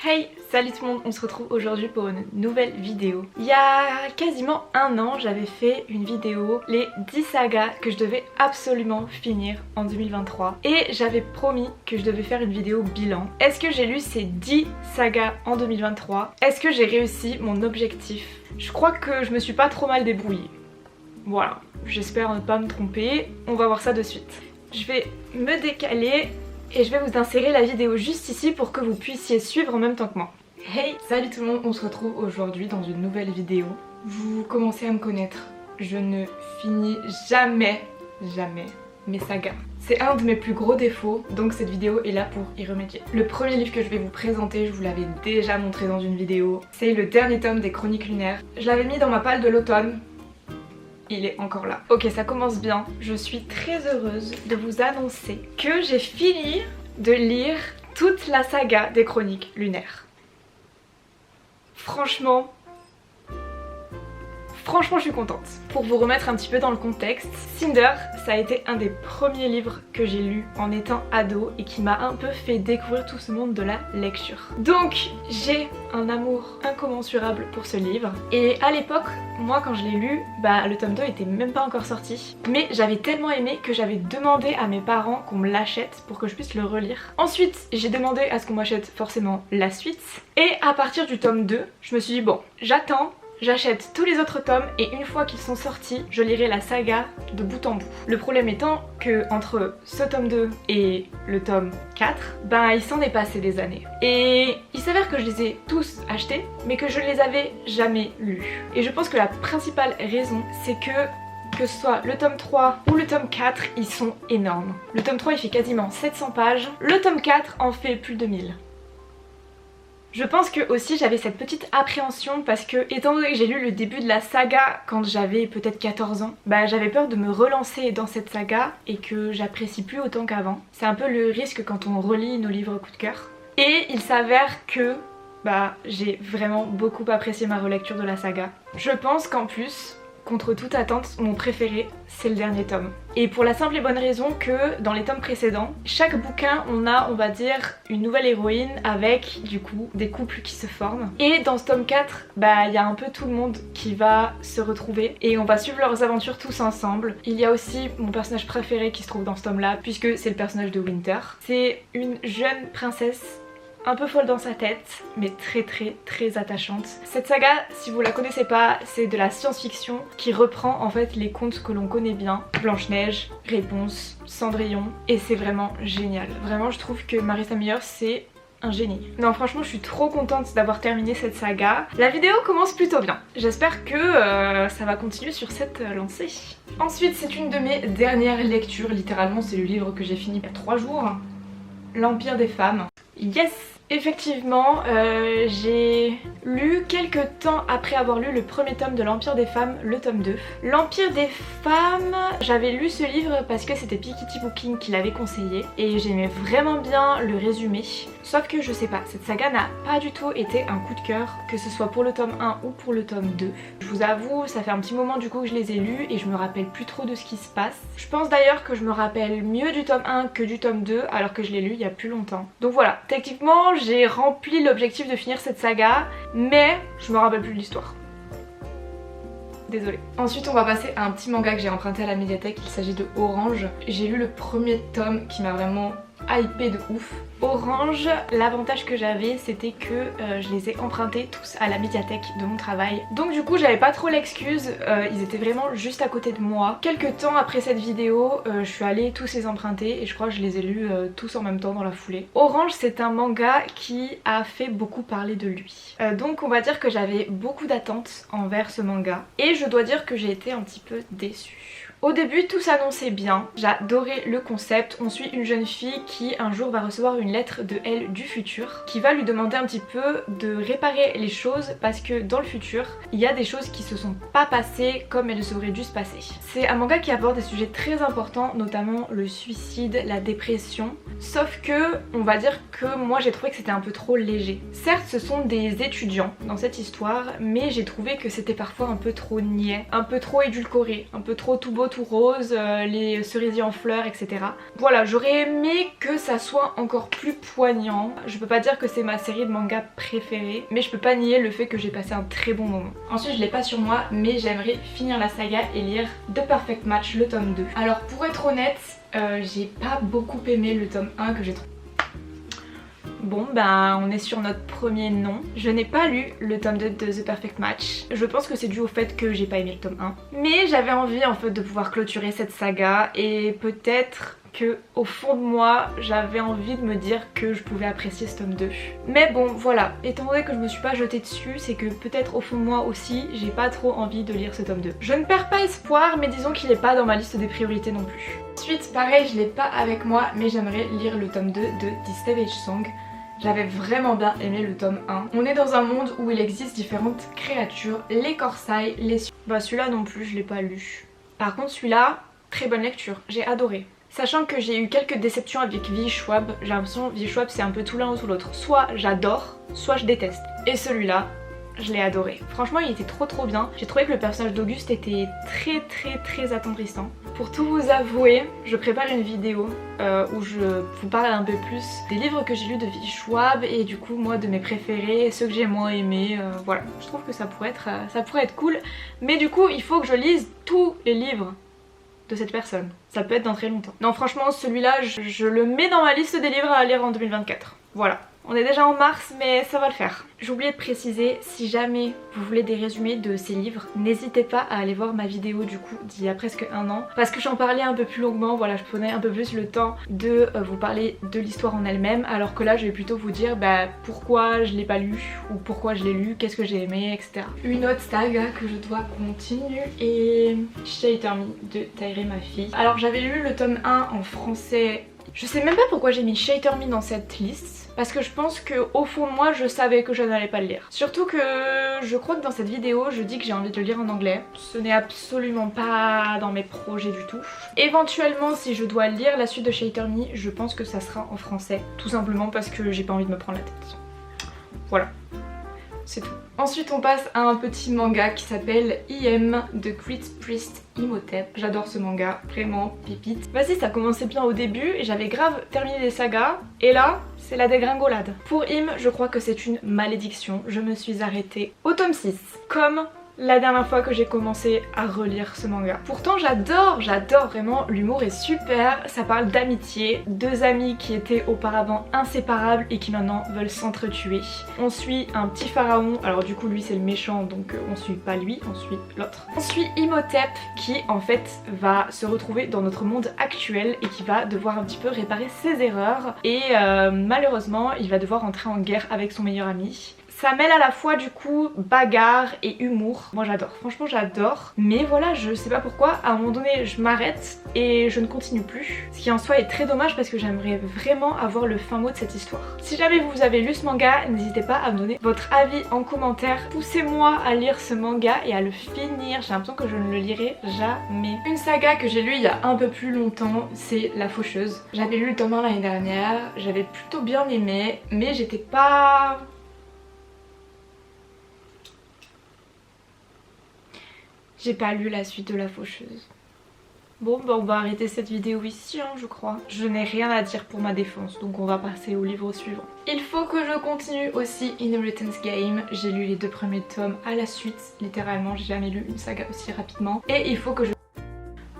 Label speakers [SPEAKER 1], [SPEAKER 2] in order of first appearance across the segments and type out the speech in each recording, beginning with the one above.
[SPEAKER 1] Hey, salut tout le monde, on se retrouve aujourd'hui pour une nouvelle vidéo. Il y a quasiment un an, j'avais fait une vidéo, les 10 sagas que je devais absolument finir en 2023. Et j'avais promis que je devais faire une vidéo bilan. Est-ce que j'ai lu ces 10 sagas en 2023? Est-ce que j'ai réussi mon objectif? Je crois que je me suis pas trop mal débrouillée. Voilà, j'espère ne pas me tromper, on va voir ça de suite. Je vais me décaler et je vais vous insérer la vidéo juste ici pour que vous puissiez suivre en même temps que moi. Hey, salut tout le monde, on se retrouve aujourd'hui dans une nouvelle vidéo. Vous commencez à me connaître, je ne finis jamais mes sagas. C'est un de mes plus gros défauts, donc cette vidéo est là pour y remédier. Le premier livre que je vais vous présenter, je vous l'avais déjà montré dans une vidéo, c'est le dernier tome des Chroniques lunaires. Je l'avais mis dans ma palle de l'automne. Il est encore là. Ok, ça commence bien. Je suis très heureuse de vous annoncer que j'ai fini de lire toute la saga des Chroniques lunaires. Franchement, je suis contente. Pour vous remettre un petit peu dans le contexte, Cinder, ça a été un des premiers livres que j'ai lu en étant ado et qui m'a un peu fait découvrir tout ce monde de la lecture. Donc j'ai un amour incommensurable pour ce livre. Et à l'époque, moi quand je l'ai lu, le tome 2 était même pas encore sorti. Mais j'avais tellement aimé que j'avais demandé à mes parents qu'on me l'achète pour que je puisse le relire. Ensuite, j'ai demandé à ce qu'on m'achète forcément la suite. Et à partir du tome 2, je me suis dit bon, j'attends. J'achète tous les autres tomes et une fois qu'ils sont sortis, je lirai la saga de bout en bout. Le problème étant que entre ce tome 2 et le tome 4, il s'en est passé des années. Et il s'avère que je les ai tous achetés, mais que je ne les avais jamais lus. Et je pense que la principale raison, c'est que ce soit le tome 3 ou le tome 4, ils sont énormes. Le tome 3 il fait quasiment 700 pages, le tome 4 en fait plus de 1000. Je pense que aussi j'avais cette petite appréhension parce que étant donné que j'ai lu le début de la saga quand j'avais peut-être 14 ans, j'avais peur de me relancer dans cette saga et que j'apprécie plus autant qu'avant. C'est un peu le risque quand on relit nos livres coup de cœur. Et il s'avère que j'ai vraiment beaucoup apprécié ma relecture de la saga. Je pense qu'en plus, contre toute attente, mon préféré, c'est le dernier tome. Et pour la simple et bonne raison que dans les tomes précédents, chaque bouquin, on a, on va dire, une nouvelle héroïne avec, du coup, des couples qui se forment. Et dans ce tome 4, il y a un peu tout le monde qui va se retrouver et on va suivre leurs aventures tous ensemble. Il y a aussi mon personnage préféré qui se trouve dans ce tome-là, puisque c'est le personnage de Winter. C'est une jeune princesse un peu folle dans sa tête, mais très attachante. Cette saga, si vous la connaissez pas, c'est de la science-fiction qui reprend en fait les contes que l'on connaît bien. Blanche-Neige, Réponse, Cendrillon, et c'est vraiment génial. Vraiment, je trouve que Marissa Meyer, c'est un génie. Non, franchement, je suis trop contente d'avoir terminé cette saga. La vidéo commence plutôt bien. J'espère que ça va continuer sur cette lancée. Ensuite, c'est une de mes dernières lectures. Littéralement, c'est le livre que j'ai fini il y a 3 jours. L'Empire des femmes. Yes! Effectivement, j'ai lu quelques temps après avoir lu le premier tome de l'Empire des femmes, le tome 2. L'Empire des femmes, j'avais lu ce livre parce que c'était Piketty Booking qui l'avait conseillé et j'aimais vraiment bien le résumé. Sauf que je sais pas, cette saga n'a pas du tout été un coup de cœur, que ce soit pour le tome 1 ou pour le tome 2. Je vous avoue, ça fait un petit moment du coup que je les ai lus et je me rappelle plus trop de ce qui se passe. Je pense d'ailleurs que je me rappelle mieux du tome 1 que du tome 2 alors que je l'ai lu il y a plus longtemps. Donc voilà, techniquement j'ai rempli l'objectif de finir cette saga, mais je me rappelle plus de l'histoire. Désolée. Ensuite on va passer à un petit manga que j'ai emprunté à la médiathèque, il s'agit de Orange. J'ai lu le premier tome qui m'a vraiment hypé de ouf. Orange, l'avantage que j'avais c'était que je les ai empruntés tous à la médiathèque de mon travail. Donc du coup j'avais pas trop l'excuse, ils étaient vraiment juste à côté de moi. Quelques temps après cette vidéo, je suis allée tous les emprunter et je crois que je les ai lus tous en même temps dans la foulée. Orange c'est un manga qui a fait beaucoup parler de lui. Donc on va dire que j'avais beaucoup d'attentes envers ce manga et je dois dire que j'ai été un petit peu déçue. Au début tout s'annonçait bien, j'adorais le concept, on suit une jeune fille qui un jour va recevoir une lettre de elle du futur qui va lui demander un petit peu de réparer les choses parce que dans le futur il y a des choses qui se sont pas passées comme elles auraient dû se passer. C'est un manga qui aborde des sujets très importants, notamment le suicide, la dépression, sauf que on va dire que moi j'ai trouvé que c'était un peu trop léger. Certes ce sont des étudiants dans cette histoire, mais j'ai trouvé que c'était parfois un peu trop niais, un peu trop édulcoré, un peu trop tout beau tout rose, les cerisiers en fleurs, etc. Voilà, j'aurais aimé que ça soit encore plus poignant. Je peux pas dire que c'est ma série de mangas préférée, mais je peux pas nier le fait que j'ai passé un très bon moment. Ensuite je l'ai pas sur moi, mais j'aimerais finir la saga et lire The Perfect Match, le tome 2. Alors pour être honnête, j'ai pas beaucoup aimé le tome 1 que j'ai trouvé. Bon ben on est sur notre premier non. Je n'ai pas lu le tome 2 de The Perfect Match. Je pense que c'est dû au fait que j'ai pas aimé le tome 1. Mais j'avais envie en fait de pouvoir clôturer cette saga et peut-être que au fond de moi j'avais envie de me dire que je pouvais apprécier ce tome 2. Mais bon voilà, étant donné que je me suis pas jetée dessus, c'est que peut-être au fond de moi aussi j'ai pas trop envie de lire ce tome 2. Je ne perds pas espoir, mais disons qu'il est pas dans ma liste des priorités non plus. Ensuite pareil, je l'ai pas avec moi, mais j'aimerais lire le tome 2 de The Savage Song. J'avais vraiment bien aimé le tome 1. On est dans un monde où il existe différentes créatures, les Korsai, les... Bah celui-là non plus je l'ai pas lu. Par contre celui-là, très bonne lecture, j'ai adoré. Sachant que j'ai eu quelques déceptions avec V. Schwab, j'ai l'impression que V. Schwab c'est un peu tout l'un ou tout l'autre. Soit j'adore, soit je déteste. Et celui-là, je l'ai adoré. Franchement il était trop bien. J'ai trouvé que le personnage d'Auguste était très attendrissant. Pour tout vous avouer, je prépare une vidéo où je vous parle un peu plus des livres que j'ai lus de V. Schwab et du coup moi de mes préférés, ceux que j'ai moins aimés, voilà. Je trouve que ça pourrait être cool. Mais du coup il faut que je lise tous les livres de cette personne. Ça peut être dans très longtemps. Non franchement celui-là je le mets dans ma liste des livres à lire en 2024. Voilà. On est déjà en mars mais ça va le faire. J'ai oublié de préciser, si jamais vous voulez des résumés de ces livres, n'hésitez pas à aller voir ma vidéo du coup d'il y a presque un an. Parce que j'en parlais un peu plus longuement, voilà, je prenais un peu plus le temps de vous parler de l'histoire en elle-même. Alors que là je vais plutôt vous dire pourquoi je l'ai pas lu ou pourquoi je l'ai lu, qu'est-ce que j'ai aimé, etc. Une autre saga que je dois continuer est Shelter Me de Tairé ma fille. Alors j'avais lu le tome 1 en français. Je sais même pas pourquoi j'ai mis Shelter Me dans cette liste. Parce que je pense qu'au fond de moi je savais que je n'allais pas le lire. Surtout que je crois que dans cette vidéo je dis que j'ai envie de le lire en anglais. Ce n'est absolument pas dans mes projets du tout. Éventuellement si je dois lire la suite de Shelter Me, je pense que ça sera en français. Tout simplement parce que j'ai pas envie de me prendre la tête. Voilà. C'est tout. Ensuite on passe à un petit manga qui s'appelle IM de Great Priest Imhotep. J'adore ce manga, vraiment pépite. Vas-y, ça commençait bien au début et j'avais grave terminé les sagas et là c'est la dégringolade. Pour Im, je crois que c'est une malédiction. Je me suis arrêtée au tome 6. Comme la dernière fois que j'ai commencé à relire ce manga. Pourtant j'adore vraiment, l'humour est super, ça parle d'amitié, deux amis qui étaient auparavant inséparables et qui maintenant veulent s'entretuer. On suit un petit pharaon, alors du coup lui c'est le méchant donc on suit pas lui, on suit l'autre. On suit Imhotep qui en fait va se retrouver dans notre monde actuel et qui va devoir un petit peu réparer ses erreurs et malheureusement il va devoir entrer en guerre avec son meilleur ami. Ça mêle à la fois du coup bagarre et humour. Moi j'adore, franchement j'adore. Mais voilà, je sais pas pourquoi, à un moment donné je m'arrête et je ne continue plus. Ce qui en soi est très dommage parce que j'aimerais vraiment avoir le fin mot de cette histoire. Si jamais vous avez lu ce manga, n'hésitez pas à me donner votre avis en commentaire. Poussez-moi à lire ce manga et à le finir. J'ai l'impression que je ne le lirai jamais. Une saga que j'ai lue il y a un peu plus longtemps, c'est La Faucheuse. J'avais lu le tome 1 l'année dernière, j'avais plutôt bien aimé, mais j'étais pas... J'ai pas lu la suite de La Faucheuse. Bon bah on va arrêter cette vidéo ici hein, je crois. Je n'ai rien à dire pour ma défense donc on va passer au livre suivant. Il faut que je continue aussi Inheritance Game. J'ai lu les 2 premiers tomes à la suite. Littéralement j'ai jamais lu une saga aussi rapidement. Et il faut que je...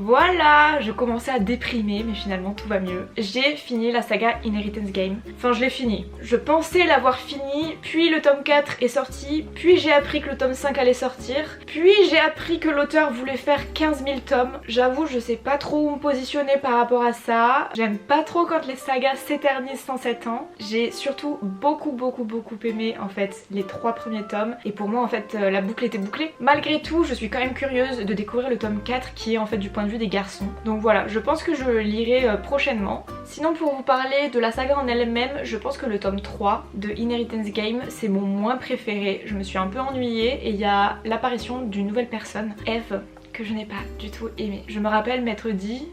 [SPEAKER 1] Voilà, je commençais à déprimer mais finalement tout va mieux. J'ai fini la saga Inheritance Game. Enfin je l'ai fini. Je pensais l'avoir fini, puis le tome 4 est sorti, puis j'ai appris que le tome 5 allait sortir, puis j'ai appris que l'auteur voulait faire 15 000 tomes. J'avoue je sais pas trop où me positionner par rapport à ça. J'aime pas trop quand les sagas s'éternisent sans 7 ans. J'ai surtout beaucoup aimé en fait les 3 premiers tomes et pour moi en fait la boucle était bouclée. Malgré tout je suis quand même curieuse de découvrir le tome 4 qui est en fait du point de vue des garçons. Donc voilà, je pense que je le lirai prochainement. Sinon pour vous parler de la saga en elle-même, je pense que le tome 3 de Inheritance Game c'est mon moins préféré. Je me suis un peu ennuyée et il y a l'apparition d'une nouvelle personne, Eve, que je n'ai pas du tout aimé. Je me rappelle m'être dit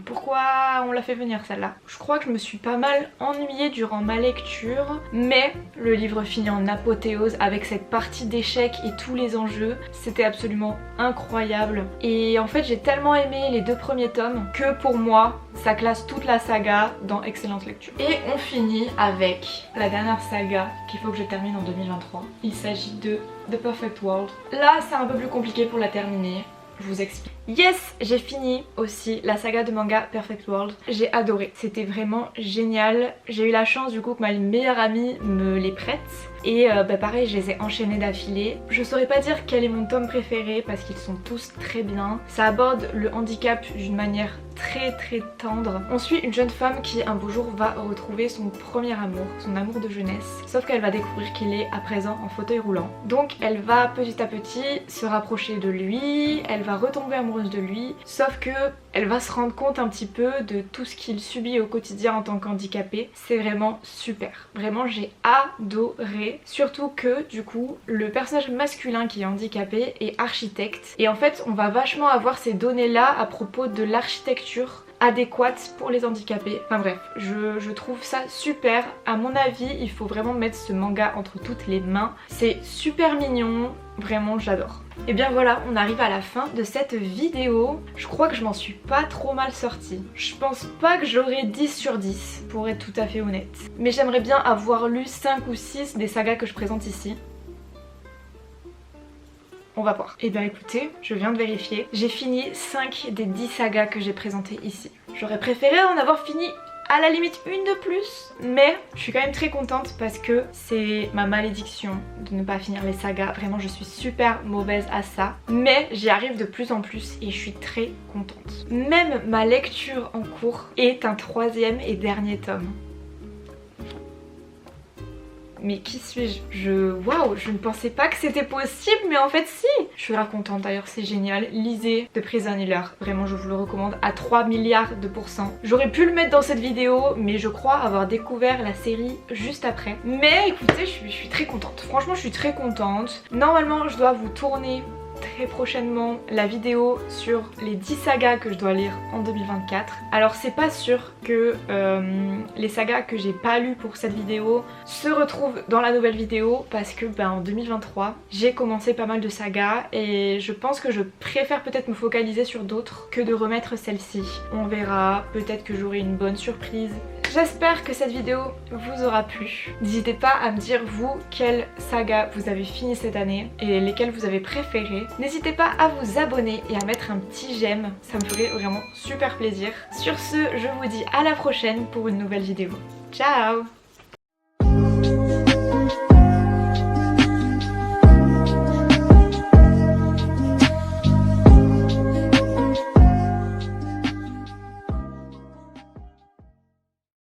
[SPEAKER 1] pourquoi on l'a fait venir celle-là. Je crois que je me suis pas mal ennuyée durant ma lecture, mais le livre finit en apothéose avec cette partie d'échecs et tous les enjeux. C'était absolument incroyable. Et en fait j'ai tellement aimé les 2 premiers tomes que pour moi ça classe toute la saga dans excellente lecture. Et on finit avec la dernière saga qu'il faut que je termine en 2023. Il s'agit de The Perfect World. Là c'est un peu plus compliqué pour la terminer. Je vous explique. Yes, j'ai fini aussi la saga de manga Perfect World. J'ai adoré, c'était vraiment génial. J'ai eu la chance du coup que ma meilleure amie me les prête. Et pareil, je les ai enchaînés d'affilée. Je saurais pas dire quel est mon tome préféré parce qu'ils sont tous très bien. Ça aborde le handicap d'une manière très tendre. On suit une jeune femme qui un beau jour va retrouver son premier amour, son amour de jeunesse. Sauf qu'elle va découvrir qu'il est à présent en fauteuil roulant. Donc elle va petit à petit se rapprocher de lui, elle va retomber amoureuse de lui. Sauf que elle va se rendre compte un petit peu de tout ce qu'il subit au quotidien en tant qu'handicapé. C'est vraiment super. Vraiment j'ai adoré. Surtout que du coup le personnage masculin qui est handicapé est architecte. Et en fait on va vachement avoir ces données là à propos de l'architecture adéquate pour les handicapés. Enfin bref, je trouve ça super. À mon avis, il faut vraiment mettre ce manga entre toutes les mains. C'est super mignon, vraiment j'adore. Et bien voilà, on arrive à la fin de cette vidéo. Je crois que je m'en suis pas trop mal sortie. Je pense pas que j'aurai 10 sur 10 pour être tout à fait honnête. Mais j'aimerais bien avoir lu 5 ou 6 des sagas que je présente ici. On va voir. Et bien écoutez, je viens de vérifier. J'ai fini 5 des 10 sagas que j'ai présentées ici. J'aurais préféré en avoir fini à la limite une de plus, mais je suis quand même très contente parce que c'est ma malédiction de ne pas finir les sagas. Vraiment je suis super mauvaise à ça, mais j'y arrive de plus en plus et je suis très contente. Même ma lecture en cours est un 3e et dernier tome. Mais qui suis-je? Waouh, je ne pensais pas que c'était possible, mais en fait si. Je suis grave contente d'ailleurs, c'est génial. Lisez The Prison Healer, vraiment je vous le recommande à 3 milliards de %. J'aurais pu le mettre dans cette vidéo, mais je crois avoir découvert la série juste après. Mais écoutez, je suis très contente. Franchement, je suis très contente. Normalement, je dois vous tourner très prochainement la vidéo sur les 10 sagas que je dois lire en 2024. Alors c'est pas sûr que les sagas que j'ai pas lues pour cette vidéo se retrouvent dans la nouvelle vidéo parce que en 2023 j'ai commencé pas mal de sagas et je pense que je préfère peut-être me focaliser sur d'autres que de remettre celle-ci. On verra, peut-être que j'aurai une bonne surprise. J'espère que cette vidéo vous aura plu. N'hésitez pas à me dire vous quelle saga vous avez fini cette année et lesquelles vous avez préférées. N'hésitez pas à vous abonner et à mettre un petit j'aime, ça me ferait vraiment super plaisir. Sur ce, je vous dis à la prochaine pour une nouvelle vidéo. Ciao!